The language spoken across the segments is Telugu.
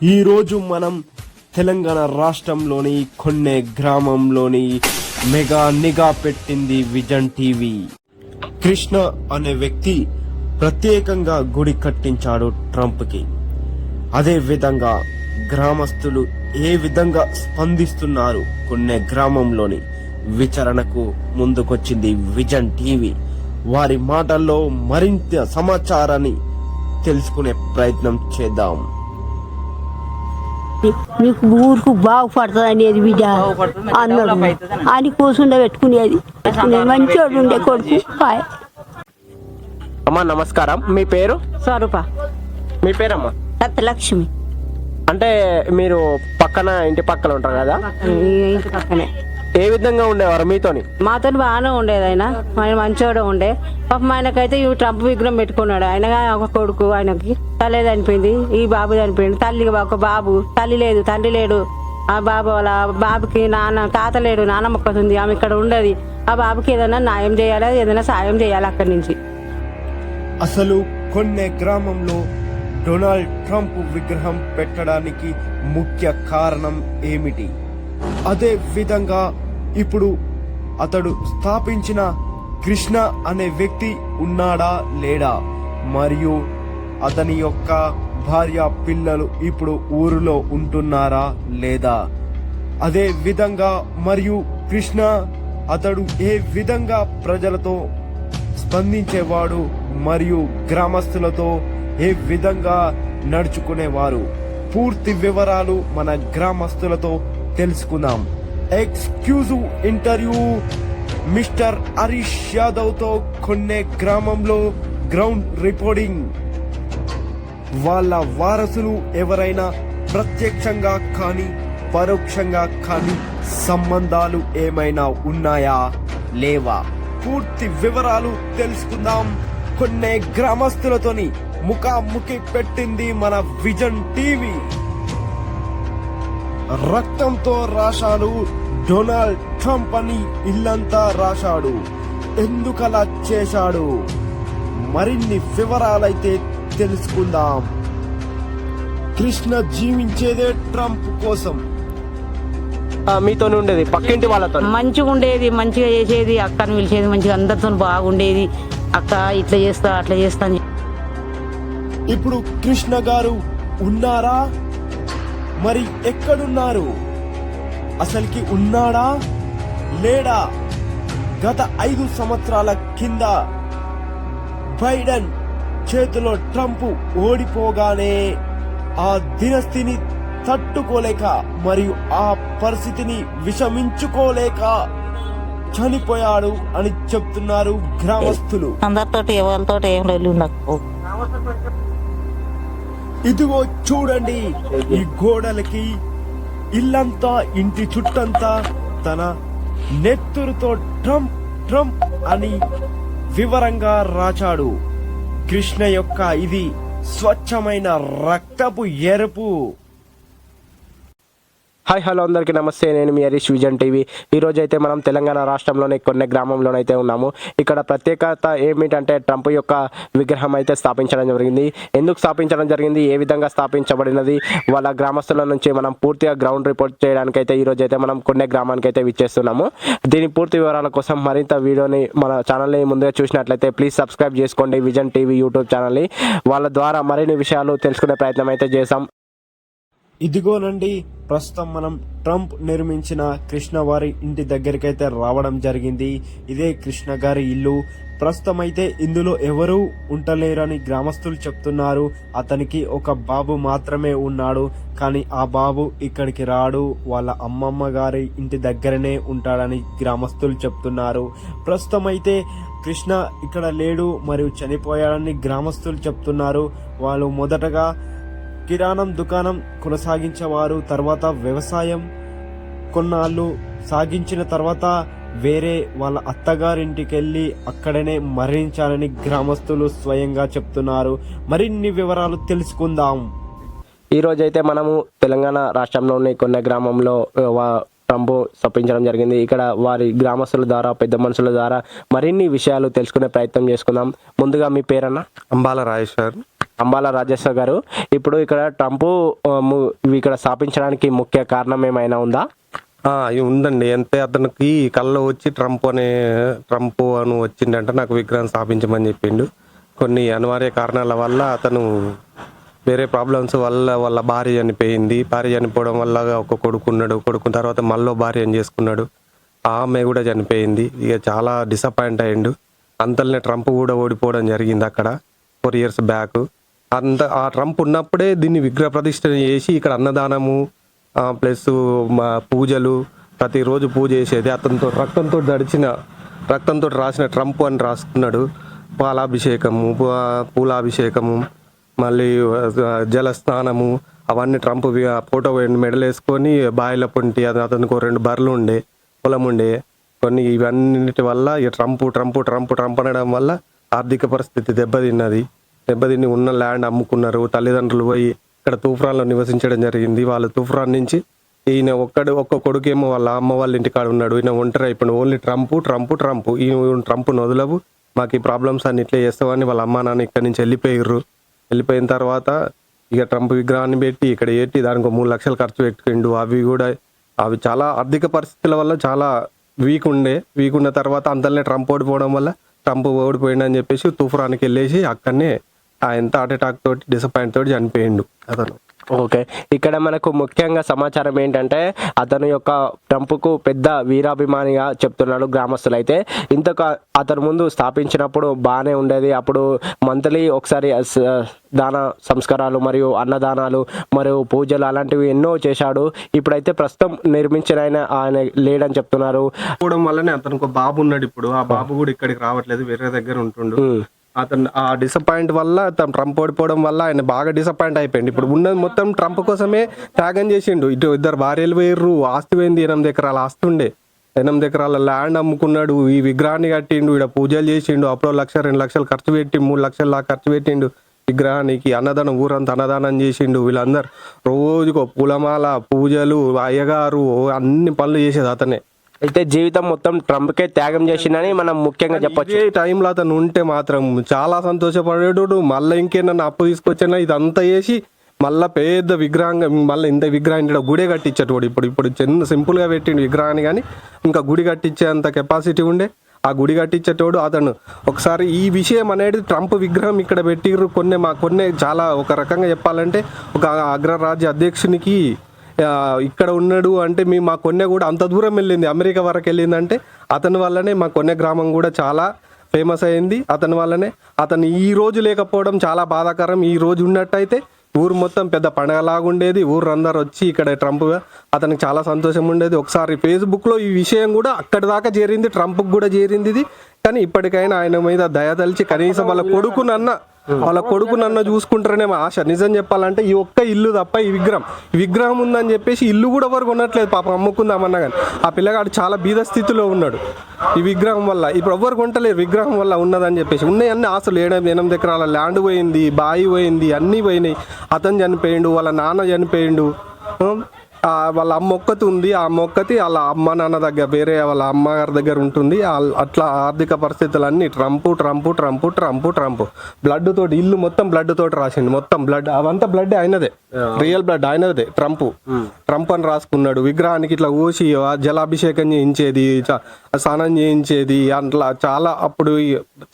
ఈరోజు మనం తెలంగాణ రాష్ట్రంలోని కొన్నే గ్రామంలోని మెగా నిఘా పెట్టింది విజన్ టీవీ. కృష్ణ అనే వ్యక్తి ప్రత్యేకంగా గుడి కట్టించాడు ట్రంప్కి. అదే విధంగా గ్రామస్తులు ఏ విధంగా స్పందిస్తున్నారు కొన్నే గ్రామంలోని విచారణకు ముందుకొచ్చింది విజన్ టీవీ. వారి మాటల్లో మరింత సమాచారాన్ని తెలుసుకునే ప్రయత్నం చేద్దాం. నీకు ఊరుకు బాగుపడుతుంది అనేది బిడ్డ అన్నాడు. అని కూర్చుండే పెట్టుకునేది మంచోడు ఉండే కొడుకు. అమ్మా నమస్కారం, మీ పేరు? స్వరూప. మీ పేరమ్మా? సత్యలక్ష్మి. అంటే మీరు పక్కన ఇంటి పక్కన ఉంటారు కదా, ఇంటి పక్కనే. ఏ విధంగా ఉండేవారు మీతోని? మాతో బాగానే ఉండేది. ఆయన మంచోడు ఉండే. పాపం ఆయనకైతే ఈ ట్రంప్ విగ్రహం పెట్టుకున్నాడు. ఆయన ఒక కొడుకు, ఆయనకి తల్లి చనిపోయింది, ఈ బాబు చనిపోయింది. తల్లి ఒక బాబు, తల్లి లేదు తండ్రి లేడు. ఆ బాబు వాళ్ళ బాబుకి తాత లేడు, నాన్నమ్మ ఒక్కతుంది. ఆమె ఇక్కడ ఉండదు. ఆ బాబుకి ఏదైనా న్యాయం చేయాలి, ఏదైనా సాయం చేయాలి అక్కడి నుంచి. అసలు కొన్నే గ్రామంలో డొనాల్డ్ ట్రంప్ విగ్రహం పెట్టడానికి ముఖ్య కారణం ఏమిటి? అదే విధంగా ఇప్పుడు అతడు స్థాపించిన కృష్ణ అనే వ్యక్తి ఉన్నాడా లేడా, మరియు అతని యొక్క భార్య పిల్లలు ఇప్పుడు ఊరిలో ఉంటున్నారా లేదా, అదే విధంగా మరియు కృష్ణ అతడు ఏ విధంగా ప్రజలతో స్పందించేవాడు మరియు గ్రామస్తులతో ఏ విధంగా నడుచుకునేవారు, పూర్తి వివరాలు మన గ్రామస్తులతో తెలుసుకుందాం. Exclusive interview mister Harish Yadav తో కొన్నే గ్రామంలో గ్రౌండ్ రిపోర్టింగ్. వాళ్ళ వారసులు ఎవరైనా ప్రత్యక్షంగా కానీ పరోక్షంగా కానీ సంబంధాలు ఏమైనా ఉన్నాయా లేవా, పూర్తి వివరాలు తెలుసుకుందాం. కొన్నే గ్రామస్తులతోని ముఖాముఖి పెట్టింది మన విజన్ టీవీ. రక్తంతో రాశాడు డొనాల్డ్ ట్రంప్ అని ఇల్లంతా రాశాడు. ఎందుకలా చేశాడు? మరిన్ని వివరాలైతే తెలుసుకుందాం. కృష్ణ జీవించేదే ట్రంప్ కోసం. మీతో ఉండేది పక్కింటి వాళ్ళతో మంచిగా ఉండేది, మంచిగా చేసేది, అక్కని పిలిచేది, మంచిగా అందరితో బాగుండేది. అక్క ఇట్లా చేస్తా అట్లా చేస్తా అని. ఇప్పుడు కృష్ణ గారు ఉన్నారా? మరి ఎక్కడున్నారు? అసలుకి ఉన్నాడా లేడా? గత 5 సంవత్సరాల కింద బైడెన్ చేతిలో ట్రంప్ ఓడిపోగానే ఆ దినస్థితిని తట్టుకోలేక మరియు ఆ పరిస్థితిని విషమించుకోలేక చనిపోయాడు అని చెప్తున్నారు గ్రామస్తులు. అందరితోటి ఎవరితోటి ఏం లేదు నాకు. ఇదిగో చూడండి, ఈ గోడలకి ఇల్లంతా ఇంటి చుట్టంతా తన నెత్తురుతో ట్రంప్ ట్రంప్ అని వివరంగా రాచాడు. కృష్ణ యొక్క ఇది స్వచ్ఛమైన రక్తపు ఎరుపు. హాయ్ హలో అందరికీ నమస్తే, నేను మీ హరీష్ విజన్ టీవీ. ఈరోజు అయితే మనం తెలంగాణ రాష్ట్రంలోని కొన్ని గ్రామంలోనైతే ఉన్నాము. ఇక్కడ ప్రత్యేకత ఏమిటంటే ట్రంప్ యొక్క విగ్రహం అయితే స్థాపించడం జరిగింది. ఎందుకు స్థాపించడం జరిగింది, ఏ విధంగా స్థాపించబడినది, వాళ్ళ గ్రామస్తుల నుంచి మనం పూర్తిగా గ్రౌండ్ రిపోర్ట్ చేయడానికైతే ఈరోజు అయితే మనం కొన్ని గ్రామానికి అయితే విచ్చేస్తున్నాము. దీని పూర్తి వివరాల కోసం మరింత వీడియోని మన ఛానల్ని ముందుగా చూసినట్లయితే ప్లీజ్ సబ్స్క్రైబ్ చేసుకోండి విజన్ టీవీ యూట్యూబ్ ఛానల్ని. వాళ్ళ ద్వారా మరిన్ని విషయాలు తెలుసుకునే ప్రయత్నం అయితే చేసాం. ఇదిగోనండి, ప్రస్తుతం మనం ట్రంప్ నిర్మించిన కృష్ణ వారి ఇంటి దగ్గరికైతే రావడం జరిగింది. ఇదే కృష్ణ గారి ఇల్లు. ప్రస్తుతం అయితే ఇందులో ఎవరూ ఉండలేరని గ్రామస్తులు చెప్తున్నారు. అతనికి ఒక బాబు మాత్రమే ఉన్నాడు, కానీ ఆ బాబు ఇక్కడికి రాడు, వాళ్ళ అమ్మమ్మ గారి ఇంటి దగ్గరనే ఉంటాడని గ్రామస్తులు చెప్తున్నారు. ప్రస్తుతం అయితే కృష్ణ ఇక్కడ లేడు మరియు చనిపోయాడని గ్రామస్తులు చెప్తున్నారు. వాళ్ళు మొదటగా కిరాణం దుకాణం కొనసాగించేవారు, తర్వాత వ్యవసాయం కొన్నాళ్ళు సాగించిన తర్వాత వేరే వాళ్ళ అత్తగారింటికి వెళ్ళి అక్కడనే మరణించాలని గ్రామస్తులు స్వయంగా చెప్తున్నారు. మరిన్ని వివరాలు తెలుసుకుందాం. ఈ రోజైతే మనము తెలంగాణ రాష్ట్రంలోని కొన్ని గ్రామంలో ట్రంప్ స్థాపించడం జరిగింది. ఇక్కడ వారి గ్రామస్తుల ద్వారా, పెద్ద మనుషుల ద్వారా మరిన్ని విషయాలు తెలుసుకునే ప్రయత్నం చేసుకుందాం. ముందుగా మీ పేరన్నా? అంబాల రాజేశ్వర్. అంబాల రాజేశ్వర్ గారు, ఇప్పుడు ఇక్కడ ట్రంప్ ఇక్కడ స్థాపించడానికి ముఖ్య కారణం ఏమైనా ఉందా? ఇది ఉందండి. అంటే అతనికి కల్లో వచ్చి ట్రంప్ అని వచ్చిండంటే నాకు విగ్రహం స్థాపించమని చెప్పిండు. కొన్ని అనివార్య కారణాల వల్ల అతను వేరే ప్రాబ్లమ్స్ వల్ల వాళ్ళ భార్య చనిపోయింది. భార్య చనిపోవడం వల్ల ఒక కొడుకున్నాడు. కొడుకున్న తర్వాత మళ్ళీ భార్యను చేసుకున్నాడు. ఆమె కూడా చనిపోయింది. ఇక చాలా డిసప్పాయింట్ అయ్యిండు. అంతలోనే ట్రంప్ కూడా ఓడిపోవడం జరిగింది అక్కడ 4 years బ్యాక్. ఆ ట్రంప్ ఉన్నప్పుడే దీన్ని విగ్రహ ప్రతిష్ఠ చేసి ఇక్కడ అన్నదానము ప్లస్ పూజలు ప్రతిరోజు పూజ చేసేది. అతనితో రక్తంతో రాసిన ట్రంప్ అని రాసుకున్నాడు. పాలాభిషేకము, పూలాభిషేకము, మళ్ళీ జలస్నానము అవన్నీ ట్రంప్ ఫోటో మెడల్ వేసుకొని బాయిల పొంటి అతనికి 2 బర్రెలు ఉండే, పొలం ఉండే. కొన్ని ఇవన్నిటి వల్ల ఇక ట్రంప్ అనడం వల్ల ఆర్థిక పరిస్థితి దెబ్బతిని ఉన్న ల్యాండ్ అమ్ముకున్నారు. తల్లిదండ్రులు పోయి ఇక్కడ తూఫ్రాన్లో నివసించడం జరిగింది. వాళ్ళు తూఫ్రాన్ నుంచి ఈయన ఒక్క కొడుకేమో వాళ్ళ అమ్మ వాళ్ళ ఇంటికాడ ఉన్నాడు. ఈయన ఒంటరి అయిపోయింది. Only Trump. ఈ ట్రంప్ను వదలవు, మాకు ఈ ప్రాబ్లమ్స్ అన్ని ఇట్లే చేస్తామని వాళ్ళ అమ్మ నాన్న ఇక్కడి నుంచి వెళ్ళిపోయిన తర్వాత ఇక ట్రంప్ విగ్రహాన్ని పెట్టి ఇక్కడ దానికి 3 లక్షలు ఖర్చు పెట్టిండు. అవి చాలా ఆర్థిక పరిస్థితుల వల్ల చాలా వీక్ ఉన్న తర్వాత అంతలోనే ట్రంప్ ఓడిపోవడం వల్ల ట్రంప్ ఓడిపోయిండు అని చెప్పేసి తూఫ్రాన్కి వెళ్ళేసి అక్కడనే ఎంత హార్ట్ అటాక్ తోటి డిసప్పాయింట్ తోటి చనిపోయిండు అతను. ఓకే, ఇక్కడ మనకు ముఖ్యంగా సమాచారం ఏంటంటే అతను యొక్క ట్రంప్కు పెద్ద వీరాభిమానిగా చెప్తున్నాడు గ్రామస్తులు. అయితే అతను ముందు స్థాపించినప్పుడు బాగానే ఉండేది. అప్పుడు మంత్లీ ఒకసారి దాన సంస్కారాలు మరియు అన్నదానాలు మరియు పూజలు అలాంటివి ఎన్నో చేశాడు. ఇప్పుడైతే ప్రస్తుతం నిర్మించిన ఆయన లేడని చెప్తున్నారు. పోవడం వల్లనే అతనికి ఒక బాబు ఉన్నాడు. ఇప్పుడు ఆ బాబు కూడా ఇక్కడికి రావట్లేదు, వేరే దగ్గర ఉంటుండు. అతను ఆ డిసప్పాయింట్ వల్ల ట్రంప్ ఓడిపోవడం వల్ల ఆయన బాగా డిసప్పాయింట్ అయిపోయింది. ఇప్పుడు ఉన్నది మొత్తం ట్రంప్ కోసమే త్యాగం చేసిండు. ఇటు 2 భార్యలు వేర్రు, ఆస్తి పోయింది. 8 ఎకరాల ఆస్తి ఉండే, 8 ఎకరాల ల్యాండ్ అమ్ముకున్నాడు. ఈ విగ్రహాన్ని కట్టిండు, ఇక్కడ పూజలు చేసిండు. అప్పుడు 1 లక్ష 2 లక్షలు ఖర్చు పెట్టి 3 లక్షల దాకా ఖర్చు పెట్టిండు విగ్రహానికి. అన్నదానం ఊరంతా అన్నదానం చేసిండు. వీళ్ళందరూ రోజుకో పూలమాల, పూజలు, అయ్యగారు అన్ని పనులు చేసేది అతనే. అయితే జీవితం మొత్తం ట్రంప్కే త్యాగం చేసిందని మనం ముఖ్యంగా చెప్పొచ్చు. ఈ టైంలో అతను ఉంటే మాత్రం చాలా సంతోషపడేటోడు. మళ్ళీ ఇంకేమన్నా అప్పు తీసుకొచ్చినా ఇదంతా చేసి మళ్ళీ పెద్ద విగ్రహంగా మళ్ళీ ఇంత విగ్రహం ఇక్కడ గుడే కట్టించేటోడు. ఇప్పుడు చిన్న సింపుల్గా పెట్టిండు విగ్రహాన్ని, కానీ ఇంకా గుడి కట్టించే అంత కెపాసిటీ ఉండే. ఆ గుడి కట్టించేటోడు అతను. ఒకసారి ఈ విషయం అనేది ట్రంప్ విగ్రహం ఇక్కడ పెట్టిర్రు కొన్ని చాలా ఒక రకంగా చెప్పాలంటే ఒక అగ్రరాజ్య అధ్యక్షునికి ఇక్కడ ఉన్నాడు అంటే మా కొన్నె కూడా అంత దూరం వెళ్ళింది, అమెరికా వరకు వెళ్ళిందంటే అతని వల్లనే మా కొన్నె గ్రామం కూడా చాలా ఫేమస్ అయింది. అతని వల్లనే. అతను ఈ రోజు లేకపోవడం చాలా బాధాకరం. ఈ రోజు ఉన్నట్టయితే ఊరు మొత్తం పెద్ద పండగలాగుండేది. ఊరు అందరు వచ్చి ఇక్కడ ట్రంప్ అతనికి చాలా సంతోషం ఉండేది. ఒకసారి ఫేస్బుక్లో ఈ విషయం కూడా అక్కడి దాకా చేరింది, ట్రంప్కి కూడా చేరింది ఇది. కానీ ఇప్పటికైనా ఆయన మీద దయతలిచి కనీసం వాళ్ళ కొడుకునన్న చూసుకుంటారనే ఆశ. నిజం చెప్పాలంటే ఈ ఒక్క ఇల్లు తప్ప ఈ విగ్రహం ఉందని చెప్పేసి ఇల్లు కూడా ఎవరు కొనట్లేదు పాపం, అమ్ముకుందామన్నా కానీ. ఆ పిల్లగాడు చాలా బీద స్థితిలో ఉన్నాడు ఈ విగ్రహం వల్ల. ఇప్పుడు ఎవరు కొంటలేరు విగ్రహం వల్ల ఉన్నదని చెప్పేసి. ఉన్నాయి అన్ని ఆశలు. 8 ఎకరాల ల్యాండ్ పోయింది, బాయి పోయింది, అన్నీ పోయినాయి. అతను చనిపోయిండు, వాళ్ళ నాన్న చనిపోయిండు, వాళ్ళ అమ్మ ఒక్కతి ఉంది. ఆ మొక్కతి వాళ్ళ అమ్మ నాన్న దగ్గర వేరే వాళ్ళ అమ్మగారి దగ్గర ఉంటుంది. అట్లా ఆర్థిక పరిస్థితులన్నీ ట్రంప్ బ్లడ్ తోటి ఇల్లు మొత్తం బ్లడ్ తోటి రాసిండు. మొత్తం బ్లడ్, అవంతా బ్లడ్ అయినదే, రియల్ బ్లడ్ అయినదే. ట్రంప్ అని రాసుకున్నాడు. విగ్రహానికి ఇట్లా ఊసి జలాభిషేకం చేయించేది, స్నానం చేయించేది. అట్లా అప్పుడు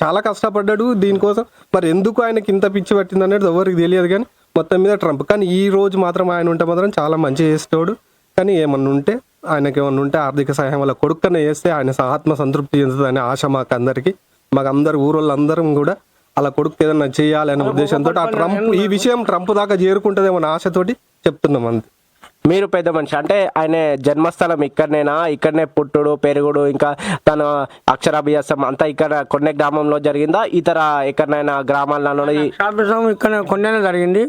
చాలా కష్టపడ్డాడు దీనికోసం. మరి ఎందుకు ఆయనకి ఇంత పిచ్చి పట్టింది అనేది ఎవరికి తెలియదు. కానీ మొత్తం మీద ట్రంప్. కానీ ఈ రోజు మాత్రం ఆయన ఉంటే మాత్రం చాలా మంచిగా చేస్తాడు. కానీ ఆయనకి ఏమన్నా ఉంటే ఆర్థిక సహాయం వల్ల కొడుకునే చేస్తే ఆయన ఆత్మ సంతృప్తి చెందుతుంది అనే ఆశ మాకందరు ఊరోళ్ళందరం కూడా అలా కొడుకు ఏదన్నా చేయాలనే ఉద్దేశంతో ఈ విషయం ట్రంప్ దాకా చేరుకుంటుందేమో అనే ఆశతోటి చెప్తున్నాం అంతే. మీరు పెద్ద మనిషి అంటే ఆయన జన్మస్థలం ఇక్కడనే పుట్టుడు పెరుగుడు ఇంకా తన అక్షరాభ్యాసం అంతా ఇక్కడ కొన్ని గ్రామంలో జరిగిందా? ఇతర ఎక్కడైనా గ్రామాలలో ఇక్కడ కొన్నే జరిగింది.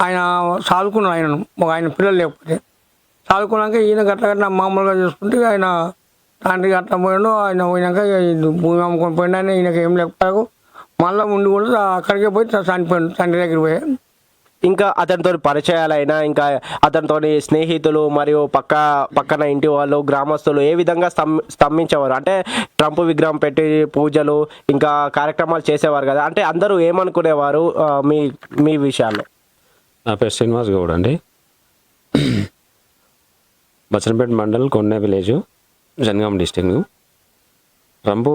ఆయన చదువుకున్నాడు. ఆయన పిల్లలు లేకపోతే చదువుకున్నాక ఈయన గట్ల మామూలుగా చూసుకుంటే ఆయన తండ్రి గట్ల పోయాడు. ఆయన పోయినాక భూమి అమ్ముకొని పోయినా ఈయనకి ఏం లేకపోయాడు. మళ్ళీ ఉండి కూడా అక్కడికే పోయి చనిపోయాడు తండ్రి దగ్గరికి పోయి. ఇంకా అతనితో పరిచయాలైనా ఇంకా అతనితో స్నేహితులు మరియు పక్కన ఇంటి వాళ్ళు గ్రామస్తులు ఏ విధంగా స్తంభించేవారు? అంటే ట్రంప్ విగ్రహం పెట్టి పూజలు ఇంకా కార్యక్రమాలు చేసేవారు కదా, అంటే అందరూ ఏమనుకునేవారు మీ విషయాల్లో? నా పేరు శ్రీనివాస్ గౌడ్ అండి. బచ్చనపేట మండల్ కొండ village, Jangaon district. Trump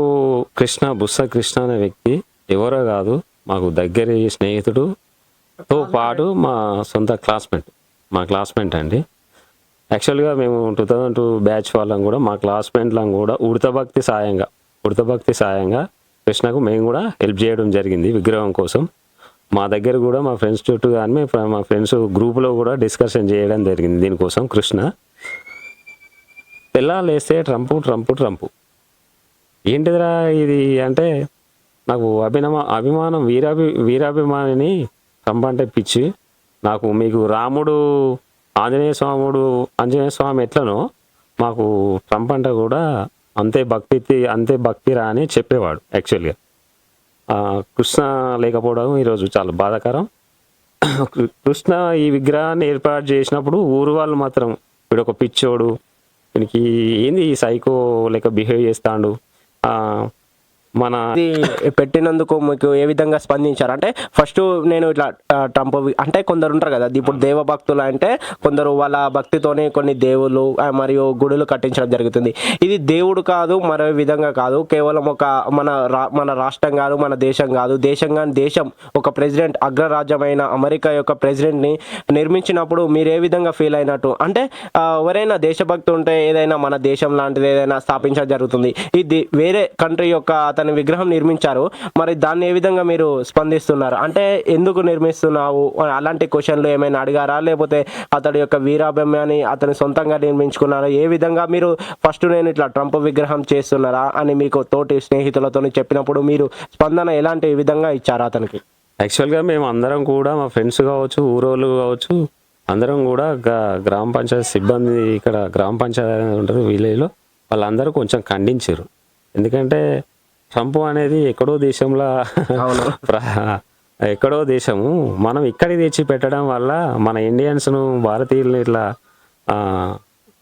బుస్స Krishna అనే వ్యక్తి ఎవరో కాదు, మాకు దగ్గరి స్నేహితుడుతో పాటు మా సొంత క్లాస్మేట్ అండి. యాక్చువల్గా మేము 2002 బ్యాచ్ వాళ్ళం కూడా, మా క్లాస్మేట్లం కూడా ఉడతభక్తి సాయంగా కృష్ణకు మేము కూడా హెల్ప్ చేయడం జరిగింది విగ్రహం కోసం. మా దగ్గర కూడా మా ఫ్రెండ్స్ చుట్టూ కానీ మా ఫ్రెండ్స్ గ్రూప్లో కూడా డిస్కషన్ చేయడం జరిగింది దీనికోసం. కృష్ణ తెల్లాలేస్తే ట్రంపు ఏంటిదిరా ఇది అంటే, నాకు అభిమానం వీరాభిమానిని. ట్రంప్ అంటే పిచ్చి నాకు. మీకు రాముడు ఆంజనేయ స్వామి ఎట్లనో మాకు ట్రంప్ అంటే కూడా అంతే భక్తిరా అని చెప్పేవాడు. యాక్చువల్గా కృష్ణ లేకపోవడం ఈరోజు చాలా బాధాకరం. కృష్ణ ఈ విగ్రహాన్ని ఏర్పాటు చేసినప్పుడు ఊరు వాళ్ళు మాత్రం వీడు ఒక పిచ్చోడు, వీనికి ఏంది ఈ సైకో లెక్క బిహేవ్ చేస్తాడు, మన పెట్టినందుకు మీకు ఏ విధంగా స్పందించారు? అంటే ఫస్ట్ నేను ఇట్లా ట్రంప్ అంటే కొందరు ఉంటారు కదా, ఇప్పుడు దేవభక్తులు అంటే కొందరు వాళ్ళ భక్తితోనే కొన్ని దేవుళ్ళు మరియు గుడులు కట్టించడం జరుగుతుంది. ఇది దేవుడు కాదు, మరో విధంగా కాదు, కేవలం ఒక మన రాష్ట్రం కాదు, మన దేశం కాదు, దేశం ఒక ప్రెసిడెంట్, అగ్రరాజ్యమైన అమెరికా యొక్క ప్రెసిడెంట్ని నిర్మించినప్పుడు మీరు ఏ విధంగా ఫీల్ అయినట్టు? అంటే ఎవరైనా దేశభక్తి ఉంటే ఏదైనా మన దేశం లాంటిది ఏదైనా స్థాపించడం జరుగుతుంది. ఇది వేరే కంట్రీ యొక్క అతని విగ్రహం నిర్మించారు, మరి దాన్ని ఏ విధంగా మీరు స్పందిస్తున్నారు? అంటే ఎందుకు నిర్మిస్తున్నావు అలాంటి క్వశ్చన్లు ఏమైనా అడిగారా, లేకపోతే అతడి యొక్క వీరాభిమాని అతని సొంతంగా నిర్మించుకున్నారా? ఏ విధంగా మీరు ఫస్ట్ నేను ఇట్లా ట్రంప్ విగ్రహం చేస్తున్నారా అని మీకు తోటి స్నేహితులతో చెప్పినప్పుడు మీరు స్పందన ఎలాంటి విధంగా ఇచ్చారు అతనికి? యాక్చువల్గా మేము అందరం కూడా మా ఫ్రెండ్స్ కావచ్చు, ఊరోళ్ళు కావచ్చు, అందరం కూడా గ్రామ పంచాయతీ సిబ్బంది, ఇక్కడ గ్రామ పంచాయతీ ఉంటారు విలేజ్లో, వాళ్ళందరూ కొంచెం ఖండించారు. ఎందుకంటే ట్రంప్ అనేది ఎక్కడో దేశము, మనం ఇక్కడికి తెచ్చి పెట్టడం వల్ల మన ఇండియన్స్ను, భారతీయులను ఇట్లా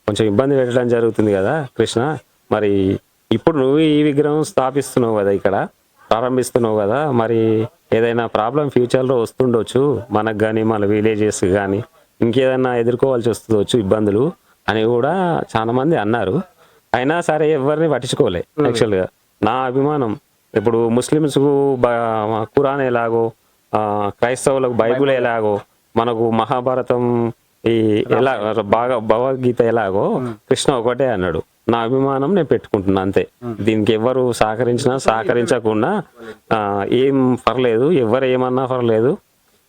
కొంచెం ఇబ్బంది పెట్టడం జరుగుతుంది కదా కృష్ణ. మరి ఇప్పుడు నువ్వు ఈ విగ్రహం స్థాపిస్తున్నావు కదా, ఇక్కడ ప్రారంభిస్తున్నావు కదా, మరి ఏదైనా ప్రాబ్లం ఫ్యూచర్లో వస్తుండొచ్చు మనకు కానీ, మన విలేజెస్ కానీ ఇంకేదైనా ఎదుర్కోవాల్సి వస్తుండొచ్చు ఇబ్బందులు అని కూడా చాలా మంది అన్నారు. అయినా సరే ఎవరిని పట్టించుకోలే. యాక్చువల్గా నా అభిమానం, ఇప్పుడు ముస్లిమ్స్కు ఖురాన్ ఎలాగో, క్రైస్తవులకు బైబుల్ ఎలాగో, మనకు మహాభారతం ఎలా భగవద్గీత ఎలాగో కృష్ణ ఒకటే అన్నాడు. నా అభిమానం నేను పెట్టుకుంటున్నా అంతే. దీనికి ఎవరు సహకరించకుండా ఏం పర్లేదు, ఎవరు ఏమన్నా పర్లేదు,